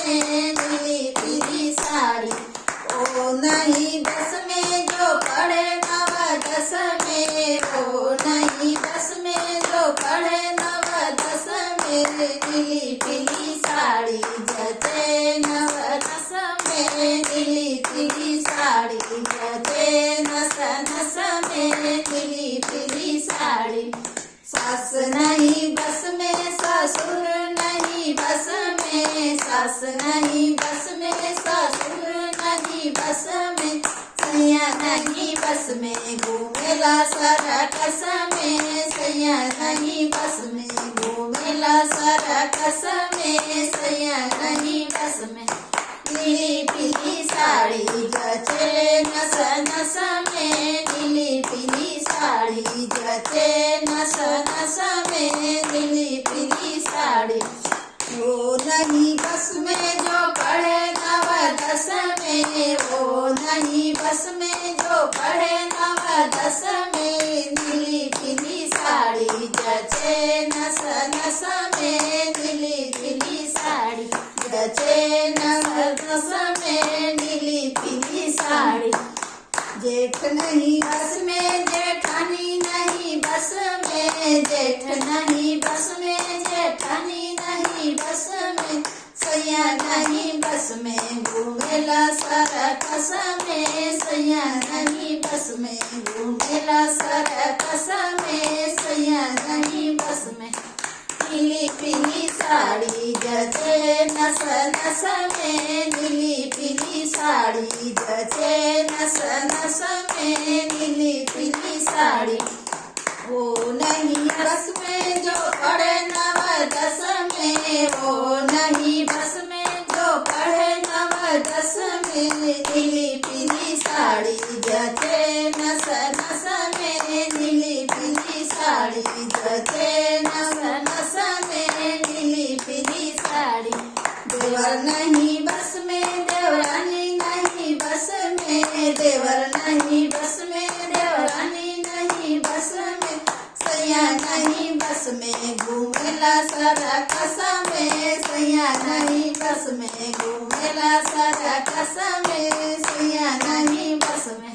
में नीली पीली साड़ी। ओ नहीं बस में जो पढ़े नवदस में, ओ नहीं बस में जो पढ़े नवदस में नीली पीली साड़ी जचे नवदस में नीली पीली साड़ी जचे नस नस में नीली पीली साड़ी। सास नहीं बस में ससुर नहीं बस में, सास नहीं बस में ससुर नहीं बस में, सैया नहीं बस में घूमेला सरकस में, सैया नहीं बस में घूमेला सरकस में, सैया नहीं बस में। नीली पीली साड़ी जचे नस नस में नीली पीली साड़ी जचे नस नस में नीली पीली साड़ी। वो नहीं बस में जो पढ़े नवदस में, वो नहीं बस में जो पढ़े नवदस में नीली पीली साड़ी जचे नस नस में नीली पीली साड़ी जचे नस नस में नीली पीली साड़ी। जेठ नहीं बस में जेठानी नहीं बस में, जेठ नहीं बस में जेठानी नहीं बस में, सैया नहीं बस में घूमेला सरकस में, सैया नहीं बस में घूमेला सरकस में, सैया नहीं बस में। नीली पीली साड़ी जचे नस नस में नीली पीली साड़ी जचे नस नस में नीली पीली साड़ी। वो नहीं बस में जो पढ़े नवदस में, वो नहीं बस में जो पढ़े नवदस में नीली पीली साड़ी जचे नस नस में नीली पीली साड़ी जचे नस नस में नीली पीली साड़ी। देवर नहीं बस में देवरानी नहीं बस में, देवर नहीं बस में देवरानी नहीं बस में, सैया नहीं बस में घूमेला सरकस में, सैया नहीं बस में घूमेला सरकस में, सैया नहीं बस में।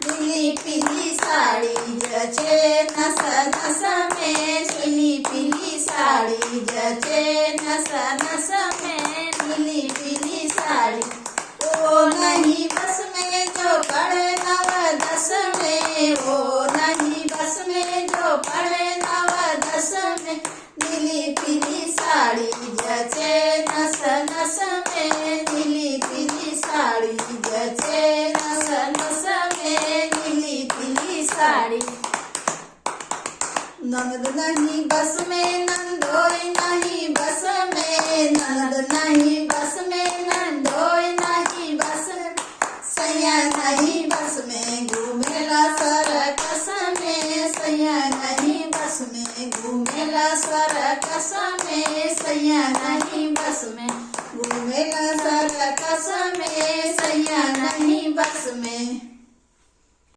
नीली पीली साड़ी जचे नस नस में नीली पीली साड़ी जचे नस नस में नीली पीली साड़ी। ओ नहीं बस में जो पढ़े नवदस में, ओ नहीं बस में जो पढ़े नवदस में नीली पीली साड़ी जचे नस नस में नीली पीली साड़ी जचे नस नस में नीली पीली साड़ी। ननद नहीं बस में नंदोई नहीं बस में, ननद नहीं बस में नंदोई नहीं बस, सैया नहीं बस में घूमेला सर